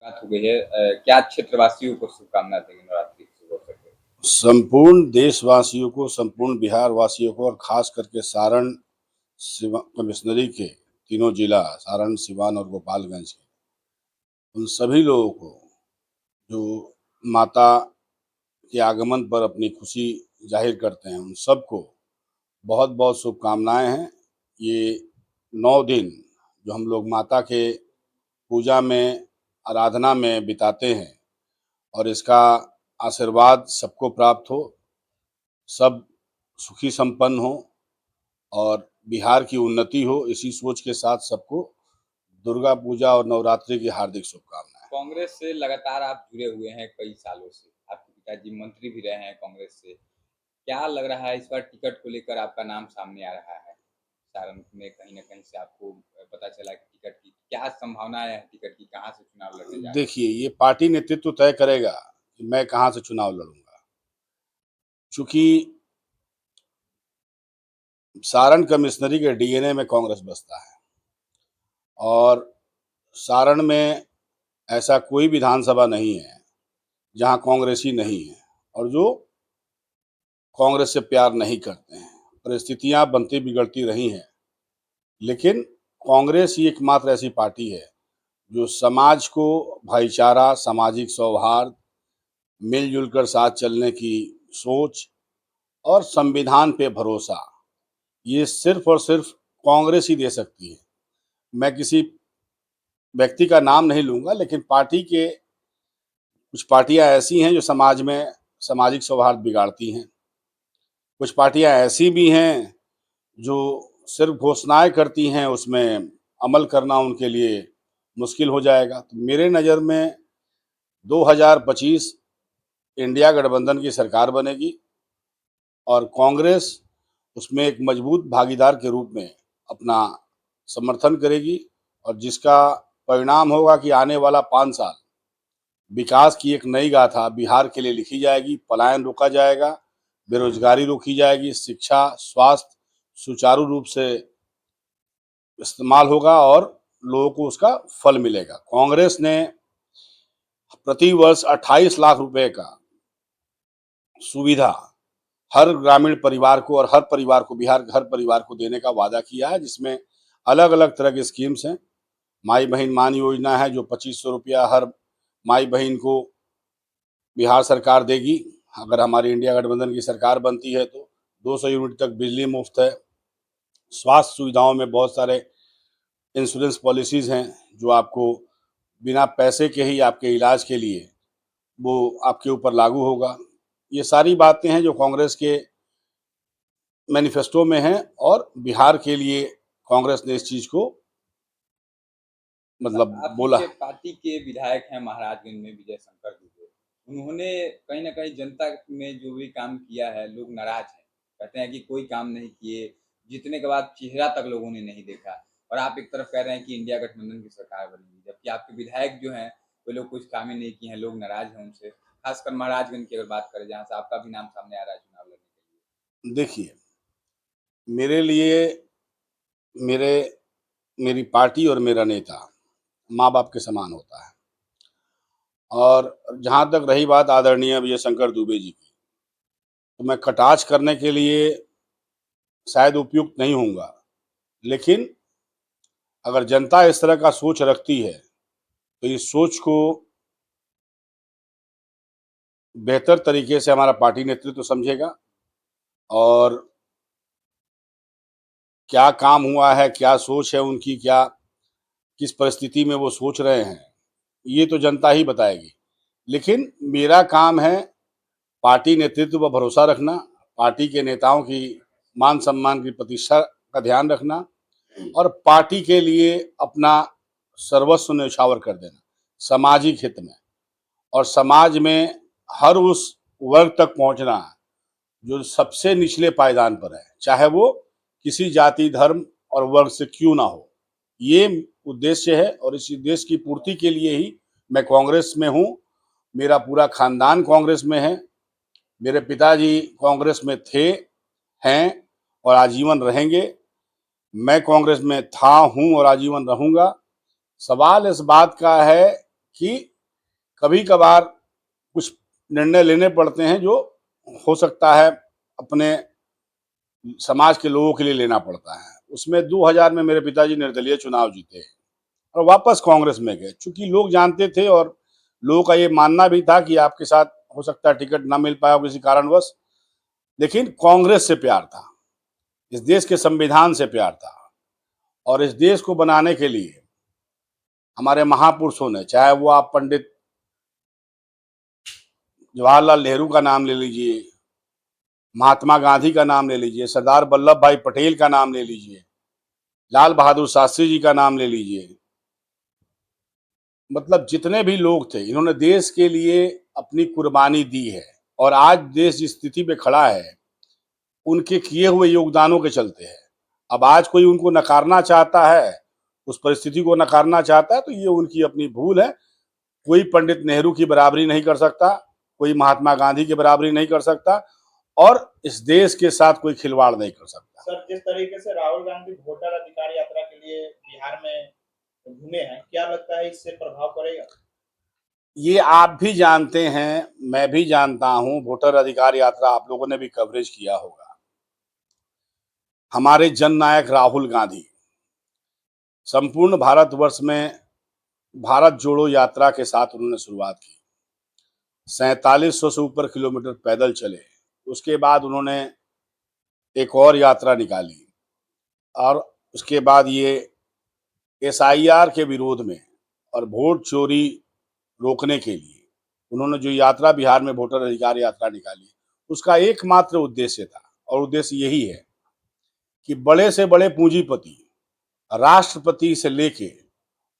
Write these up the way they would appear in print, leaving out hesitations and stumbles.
बात हो गई है। क्या क्षेत्रवासियों को शुभकामना देंगे नवरात्रि शुभ अवसर पे? संपूर्ण देशवासियों को, संपूर्ण बिहार वासियों को और खास करके सारण कमिश्नरी के तीनों जिला सारण, सिवान और गोपालगंज के उन सभी लोगों को जो माता के आगमन पर अपनी खुशी जाहिर करते हैं, उन सबको बहुत बहुत शुभकामनाएं हैं। ये 9 दिन जो हम लोग माता के पूजा में, आराधना में बिताते हैं और इसका आशीर्वाद सबको प्राप्त हो, सब सुखी संपन्न हो और बिहार की उन्नति हो, इसी सोच के साथ सबको दुर्गा पूजा और नवरात्रि की हार्दिक शुभकामनाएं। कांग्रेस से लगातार आप जुड़े हुए हैं कई सालों से। आपके पिताजी मंत्री भी रहे हैं कांग्रेस से। क्या लग रहा है इस बार टिकट को लेकर आपका नाम सामने आ रहा है? सारण में कहीं न कहीं से आपको पता चला कि टिकट की क्या संभावनाएँ है, टिकट की कहाँ से चुनाव लड़ने जा रहे हैं? देखिए, ये पार्टी नेतृत्व तय करेगा कि मैं कहाँ से चुनाव लड़ूंगा। चूंकि सारण कमिश्नरी के डीएनए में कांग्रेस बसता है और सारण में ऐसा कोई विधानसभा नहीं है जहां कांग्रेसी नहीं है और जो कांग्रेस से प्यार नहीं करते हैं। परिस्थितियां बनती बिगड़ती रही हैं, लेकिन कांग्रेस ही एकमात्र ऐसी पार्टी है जो समाज को भाईचारा, सामाजिक सौहार्द, मिलजुल कर साथ चलने की सोच और संविधान पे भरोसा, ये सिर्फ और सिर्फ कांग्रेस ही दे सकती है। मैं किसी व्यक्ति का नाम नहीं लूंगा, लेकिन पार्टी के कुछ पार्टियां ऐसी हैं जो समाज में सामाजिक सौहार्द बिगाड़ती हैं। कुछ पार्टियां ऐसी भी हैं जो सिर्फ घोषणाएं करती हैं, उसमें अमल करना उनके लिए मुश्किल हो जाएगा। तो मेरे नज़र में 2025 इंडिया गठबंधन की सरकार बनेगी और कांग्रेस उसमें एक मजबूत भागीदार के रूप में अपना समर्थन करेगी और जिसका परिणाम होगा कि आने वाला 5 साल विकास की एक नई गाथा बिहार के लिए लिखी जाएगी। पलायन रोका जाएगा, बेरोजगारी रोकी जाएगी, शिक्षा, स्वास्थ्य सुचारू रूप से इस्तेमाल होगा और लोगों को उसका फल मिलेगा। कांग्रेस ने प्रति वर्ष 28 लाख रुपए का सुविधा हर ग्रामीण परिवार को और हर परिवार को, बिहार के हर परिवार को देने का वादा किया है, जिसमें अलग अलग तरह की स्कीम्स हैं। माई बहन मान योजना है जो 2500 रुपया हर माई बहन को बिहार सरकार देगी। अगर हमारी इंडिया गठबंधन की सरकार बनती है तो 200 यूनिट तक बिजली मुफ्त है। स्वास्थ्य सुविधाओं में बहुत सारे इंश्योरेंस पॉलिसीज हैं जो आपको बिना पैसे के ही आपके इलाज के लिए वो आपके ऊपर लागू होगा। ये सारी बातें हैं जो कांग्रेस के मैनिफेस्टो में हैं और बिहार के लिए कांग्रेस ने इस चीज को मतलब आपकी बोला के है। पार्टी के विधायक हैं महाराजगंज में विजय शंकर दुबे। उन्होंने कहीं न कहीं जनता में जो भी काम किया है, लोग नाराज़ हैं। कहते हैं कि कोई काम नहीं किए, जीतने के बाद चेहरा तक लोगों ने नहीं देखा। और आप एक तरफ कह रहे हैं कि इंडिया गठबंधन की सरकार बनेगी, जबकि आपके विधायक जो हैं, वो लोग कुछ काम ही नहीं किए हैं, लोग नाराज़ हैं उनसे। खासकर महाराजगंज की अगर बात करें, जहाँ से आपका भी नाम सामने आ रहा है चुनाव लड़ने के लिए। देखिए, मेरे लिए मेरे मेरी पार्टी और मेरा नेता माँ बाप के समान होता है। और जहाँ तक रही बात आदरणीय विजय शंकर दुबे जी की, तो मैं कटाक्ष करने के लिए शायद उपयुक्त नहीं होऊंगा, लेकिन अगर जनता इस तरह का सोच रखती है तो इस सोच को बेहतर तरीके से हमारा पार्टी नेतृत्व समझेगा और क्या काम हुआ है, क्या सोच है उनकी, क्या किस परिस्थिति में वो सोच रहे हैं, ये तो जनता ही बताएगी। लेकिन मेरा काम है पार्टी नेतृत्व पर भरोसा रखना, पार्टी के नेताओं की मान सम्मान की प्रतिष्ठा का ध्यान रखना और पार्टी के लिए अपना सर्वस्व न्यौछावर कर देना सामाजिक हित में। और समाज में हर उस वर्ग तक पहुंचना जो सबसे निचले पायदान पर है, चाहे वो किसी जाति, धर्म और वर्ग से क्यों ना हो। ये उद्देश्य है और इस उद्देश्य की पूर्ति के लिए ही मैं कांग्रेस में हूँ। मेरा पूरा खानदान कांग्रेस में है। मेरे पिताजी कांग्रेस में थे, हैं और आजीवन रहेंगे। मैं कांग्रेस में था, हूँ और आजीवन रहूंगा। सवाल इस बात का है कि कभी कभार कुछ निर्णय लेने पड़ते हैं जो हो सकता है अपने समाज के लोगों के लिए लेना पड़ता है। उसमें 2000 में मेरे पिताजी निर्दलीय चुनाव जीते और वापस कांग्रेस में गए, चूंकि लोग जानते थे और लोगों का ये मानना भी था कि आपके साथ हो सकता है टिकट ना मिल पाया किसी कारणवश, लेकिन कांग्रेस से प्यार था, इस देश के संविधान से प्यार था और इस देश को बनाने के लिए हमारे महापुरुषों ने, चाहे वो आप पंडित जवाहरलाल नेहरू का नाम ले लीजिए, महात्मा गांधी का नाम ले लीजिए, सरदार वल्लभ भाई पटेल का नाम ले लीजिए, लाल बहादुर शास्त्री जी का नाम ले लीजिए, मतलब जितने भी लोग थे इन्होंने देश के लिए अपनी कुर्बानी दी है और आज देश जिस स्थिति पे खड़ा है उनके किए हुए योगदानों के चलते है। अब आज कोई उनको नकारना चाहता है, उस परिस्थिति को नकारना चाहता है, तो ये उनकी अपनी भूल है। कोई पंडित नेहरू की बराबरी नहीं कर सकता, कोई महात्मा गांधी की बराबरी नहीं कर सकता और इस देश के साथ कोई खिलवाड़ नहीं कर सकता। सर, जिस तरीके से राहुल गांधी वोटर अधिकार यात्रा के लिए बिहार में घूमे हैं, क्या लगता है इससे प्रभाव पड़ेगा? ये आप भी जानते हैं, मैं भी जानता हूं, वोटर अधिकार यात्रा आप लोगों ने भी कवरेज किया होगा। हमारे जननायक राहुल गांधी संपूर्ण भारतवर्ष में भारत जोड़ो यात्रा के साथ उन्होंने शुरुआत की। 4700 से ऊपर किलोमीटर पैदल चले, उसके बाद उन्होंने एक और यात्रा निकाली और उसके बाद ये SIR के विरोध में और वोट चोरी रोकने के लिए उन्होंने जो यात्रा बिहार में वोटर अधिकार यात्रा निकाली, उसका एकमात्र उद्देश्य था और उद्देश्य यही है कि बड़े से बड़े पूंजीपति, राष्ट्रपति से लेके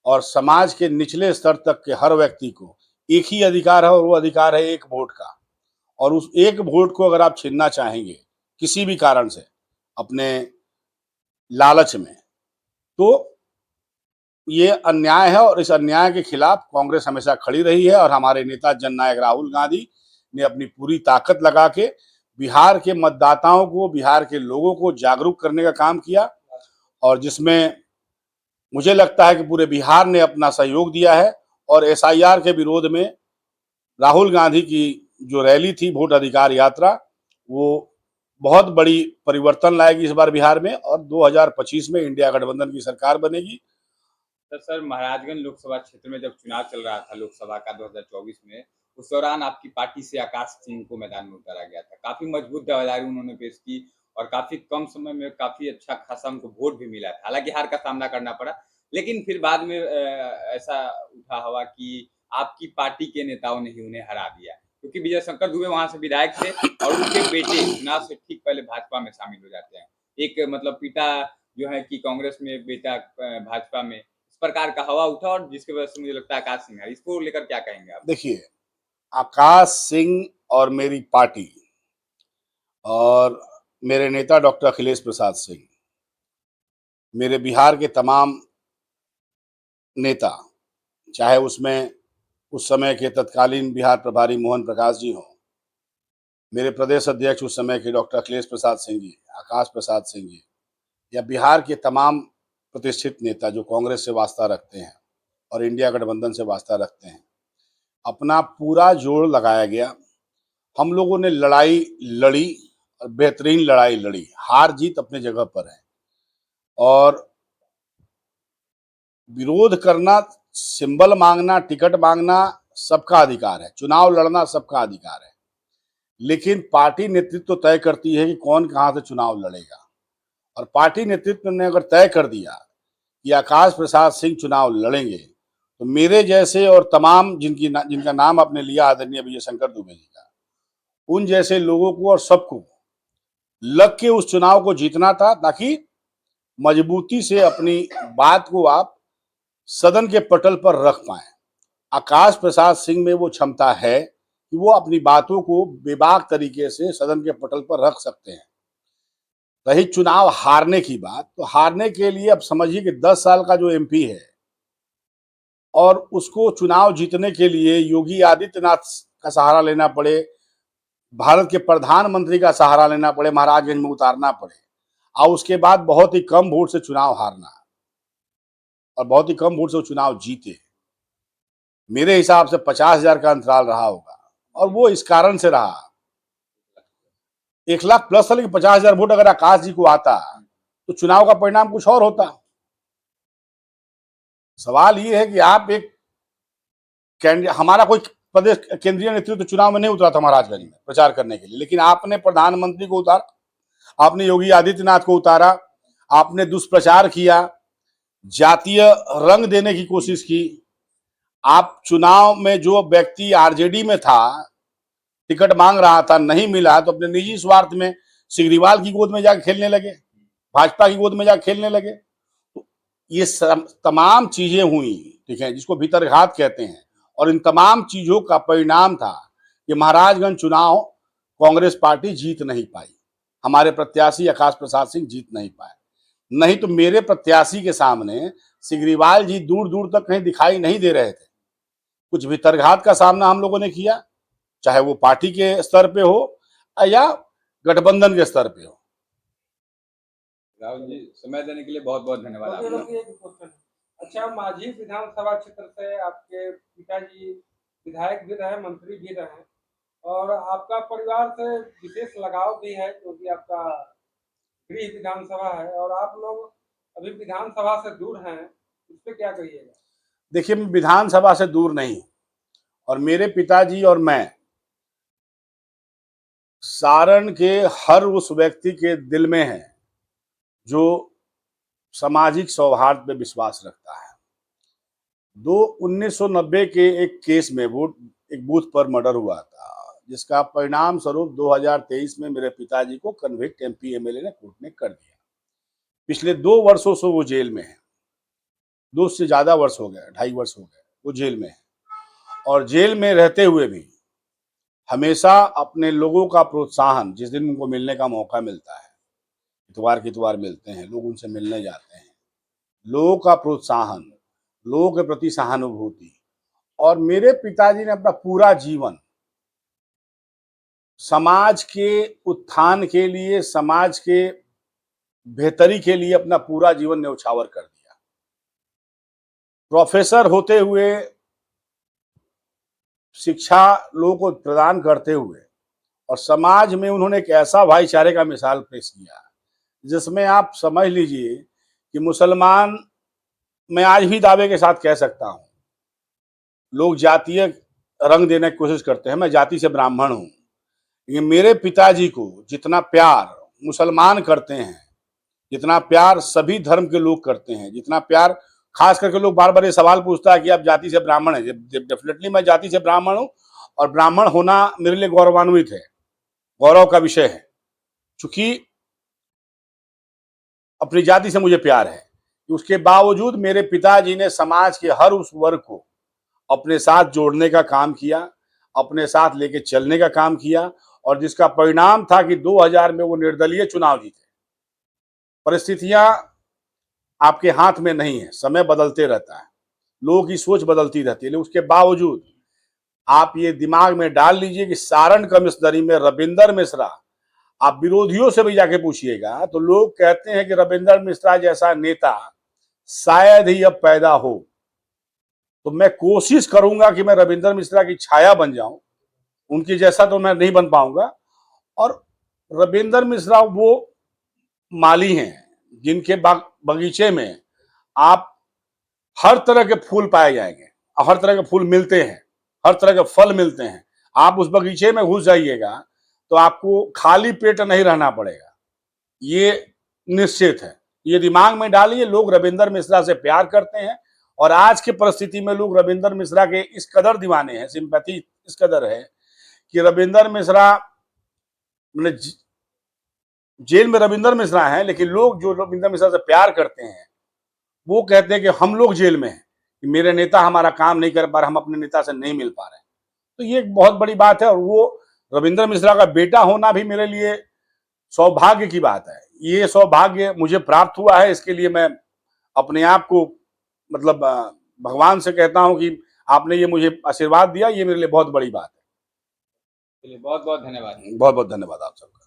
और समाज के निचले स्तर तक के हर व्यक्ति को एक ही अधिकार है और वो अधिकार है एक वोट का। और उस एक वोट को अगर आप छीनना चाहेंगे किसी भी कारण से अपने लालच में, तो ये अन्याय है और इस अन्याय के खिलाफ कांग्रेस हमेशा खड़ी रही है और हमारे नेता जननायक राहुल गांधी ने अपनी पूरी ताकत लगा के बिहार के मतदाताओं को, बिहार के लोगों को जागरूक करने का काम किया और जिसमें मुझे लगता है कि पूरे बिहार ने अपना सहयोग दिया है। और SIR के विरोध में राहुल गांधी की जो रैली थी वोट अधिकार यात्रा, वो बहुत बड़ी परिवर्तन लाएगी इस बार बिहार में और 2025 में इंडिया गठबंधन की सरकार बनेगी। तो सर, महाराजगंज लोकसभा क्षेत्र में जब चुनाव चल रहा था लोकसभा का 2024 में, उस दौरान आपकी पार्टी से आकाश सिंह को मैदान में उतारा गया था। काफी मजबूत दावेदारी उन्होंने पेश की और काफी कम समय में काफी अच्छा खासा उनको वोट भी मिला था। हालांकि हार का सामना करना पड़ा, लेकिन फिर बाद में ऐसा उठा हवा कि आपकी पार्टी के नेताओं ने ही उन्हें हरा दिया, क्योंकि विजय शंकर दुबे वहां से विधायक थे और उनके बेटे चुनाव से ठीक पहले भाजपा में शामिल हो जाते हैं। एक मतलब पिता जो है कि कांग्रेस में, बेटा भाजपा में, इस प्रकार का हवा उठा और जिसकी वजह से मुझे लगता है आकाश सिंह है। इसको लेकर क्या कहेंगे आप? देखिए, आकाश सिंह और मेरी पार्टी और मेरे नेता डॉक्टर अखिलेश प्रसाद सिंह, मेरे बिहार के तमाम नेता, चाहे उसमें उस समय के तत्कालीन बिहार प्रभारी मोहन प्रकाश जी हों, मेरे प्रदेश अध्यक्ष उस समय के डॉक्टर अखिलेश प्रसाद सिंह जी, आकाश प्रसाद सिंह जी, या बिहार के तमाम प्रतिष्ठित नेता जो कांग्रेस से वास्ता रखते हैं और इंडिया गठबंधन से वास्ता रखते हैं, अपना पूरा जोर लगाया गया। हम लोगों ने लड़ाई लड़ी और बेहतरीन लड़ाई लड़ी, हार जीत अपने जगह पर है और विरोध करना, सिंबल मांगना, टिकट मांगना सबका अधिकार है, चुनाव लड़ना सबका अधिकार है, लेकिन पार्टी नेतृत्व तय करती है कि कौन कहां से चुनाव लड़ेगा। और पार्टी नेतृत्व ने अगर तय कर दिया कि आकाश प्रसाद सिंह चुनाव लड़ेंगे, तो मेरे जैसे और तमाम जिनका नाम आपने लिया आदरणीय विजय शंकर दुबे जी का, उन जैसे लोगों को और सबको लग के उस चुनाव को जीतना था, ताकि मजबूती से अपनी बात को आप सदन के पटल पर रख पाए। आकाश प्रसाद सिंह में वो क्षमता है कि वो अपनी बातों को बेबाक तरीके से सदन के पटल पर रख सकते हैं। रही चुनाव हारने की बात, तो हारने के लिए अब समझिए कि 10 साल का जो MP है और उसको चुनाव जीतने के लिए योगी आदित्यनाथ का सहारा लेना पड़े, भारत के प्रधानमंत्री का सहारा लेना पड़े, महाराजगंज में उतारना पड़े और उसके बाद बहुत ही कम वोट से चुनाव हारना और बहुत ही कम वोट से चुनाव जीते, मेरे हिसाब से 50,000 का अंतराल रहा होगा, और वो इस कारण से रहा, 1 लाख प्लस था, लेकिन 50,000 वोट अगर आकाश जी को आता तो चुनाव का परिणाम कुछ और होता। सवाल ये है कि आप एक हमारा कोई प्रदेश केंद्रीय नेतृत्व तो चुनाव में नहीं उतरा था महाराजगंज में प्रचार करने के लिए, लेकिन आपने प्रधानमंत्री को उतारा, आपने योगी आदित्यनाथ को उतारा, आपने दुष्प्रचार किया, जातीय रंग देने की कोशिश की। आप चुनाव में जो व्यक्ति आरजेडी में था, टिकट मांग रहा था, नहीं मिला, तो अपने निजी स्वार्थ में सिग्रीवाल की गोद में जाकर खेलने लगे, भाजपा की गोद में जाकर खेलने लगे। तो ये तमाम चीजें हुई, ठीक है, जिसको भीतरघात कहते हैं, और इन तमाम चीजों का परिणाम था कि महाराजगंज चुनाव कांग्रेस पार्टी जीत नहीं पाई, हमारे प्रत्याशी आकाश प्रसाद सिंह जीत नहीं पाए। नहीं तो मेरे प्रत्याशी के सामने सिग्रीवाल जी दूर दूर तक कहीं दिखाई नहीं दे रहे थे। कुछ भीतरघात का सामना हम लोगों ने किया, चाहे वो पार्टी के स्तर पे हो या गठबंधन के स्तर पे हो। राहुल जी, समय देने के लिए बहुत बहुत धन्यवाद आपका। अच्छा, माझी विधानसभा क्षेत्र से आपके पिताजी विधायक भी रहे, मंत्री भी रहे, और आपका परिवार से विशेष लगाव भी है क्योंकि आपका गृह विधानसभा है और आप लोग अभी विधानसभा से दूर हैं, इस पे क्या कहिएगा? देखिए, मैं विधानसभा से दूर नहीं, और मेरे पिताजी और मैं सारण के हर उस व्यक्ति के दिल में हैं जो सामाजिक सौहार्द पे विश्वास रखता है। 1990 के एक केस में एक बूथ पर मर्डर हुआ था, जिसका परिणाम स्वरूप 2023 में मेरे पिताजी को कन्विक्ट एमपी एमएलए ने कोर्ट ने कर दिया। पिछले 2 वर्षों से वो जेल में है, 2 से ज्यादा वर्ष हो गए, 2.5 वर्ष हो गए वो जेल में है, और जेल में रहते हुए भी हमेशा अपने लोगों का प्रोत्साहन, जिस दिन उनको मिलने का मौका मिलता है, इतवार की इतवार मिलते हैं, लोग उनसे मिलने जाते हैं, लोगों का प्रोत्साहन, लोगों के प्रति सहानुभूति, और मेरे पिताजी ने अपना पूरा जीवन समाज के उत्थान के लिए, समाज के बेहतरी के लिए अपना पूरा जीवन न्यौछावर कर दिया। प्रोफेसर होते हुए, शिक्षा लोगों को प्रदान करते हुए, और समाज में उन्होंने एक ऐसा भाईचारे का मिसाल पेश किया जिसमें आप समझ लीजिए कि मुसलमान, मैं आज भी दावे के साथ कह सकता हूं, लोग जातीय रंग देने की कोशिश करते हैं, मैं जाति से ब्राह्मण हूं, लेकिन मेरे पिताजी को जितना प्यार मुसलमान करते हैं, जितना प्यार सभी धर्म के लोग करते हैं, जितना प्यार खास करके लोग बार बार ये सवाल पूछता है कि आप जाति से ब्राह्मण हैं। डेफिनेटली मैं जाति से ब्राह्मण हूं, और ब्राह्मण होना मेरे लिए गौरवान्वित है, गौरव का विषय है, चूंकि अपनी जाति से मुझे प्यार है। उसके बावजूद मेरे पिताजी ने समाज के हर उस वर्ग को अपने साथ जोड़ने का काम किया, अपने साथ लेके चलने का काम किया, और जिसका परिणाम था कि 2000 में वो निर्दलीय चुनाव जीते। परिस्थितियां आपके हाथ में नहीं है, समय बदलते रहता है, लोगों की सोच बदलती रहती है, लेकिन उसके बावजूद आप ये दिमाग में डाल लीजिए कि सारण कमिश्नरी में रविंदर मिश्रा, आप विरोधियों से भी जाके पूछिएगा तो लोग कहते हैं कि रविंदर मिश्रा जैसा नेता शायद ही अब पैदा हो। तो मैं कोशिश करूंगा कि मैं रविंदर मिश्रा की छाया बन जाऊं, उनकी जैसा तो मैं नहीं बन पाऊंगा। और रविंदर मिश्रा वो माली हैं जिनके बगीचे में आप हर तरह के फूल पाए जाएंगे, हर तरह के फूल मिलते हैं, हर तरह के फल मिलते हैं। आप उस बगीचे में घुस जाइएगा तो आपको खाली पेट नहीं रहना पड़ेगा, ये निश्चित है। ये दिमाग में डालिए, लोग रविंदर मिश्रा से प्यार करते हैं, और आज की परिस्थिति में लोग रविंदर मिश्रा के इस कदर दीवाने हैं, सिंपैथी इस कदर है कि रविंदर मिश्रा, जेल में रविंदर मिश्रा हैं, लेकिन लोग जो रविंदर मिश्रा से प्यार करते हैं वो कहते हैं कि हम लोग जेल में हैं, कि मेरे नेता हमारा काम नहीं कर पा रहे, हम अपने नेता से नहीं मिल पा रहे। तो ये एक बहुत बड़ी बात है, और वो रविंदर मिश्रा का बेटा होना भी मेरे लिए सौभाग्य की बात है। ये सौभाग्य मुझे प्राप्त हुआ है, इसके लिए मैं अपने आप को मतलब भगवान से कहता हूं कि आपने ये मुझे आशीर्वाद दिया, ये मेरे लिए बहुत बड़ी बात है। चलिए, बहुत बहुत धन्यवाद। बहुत बहुत धन्यवाद आप सबका।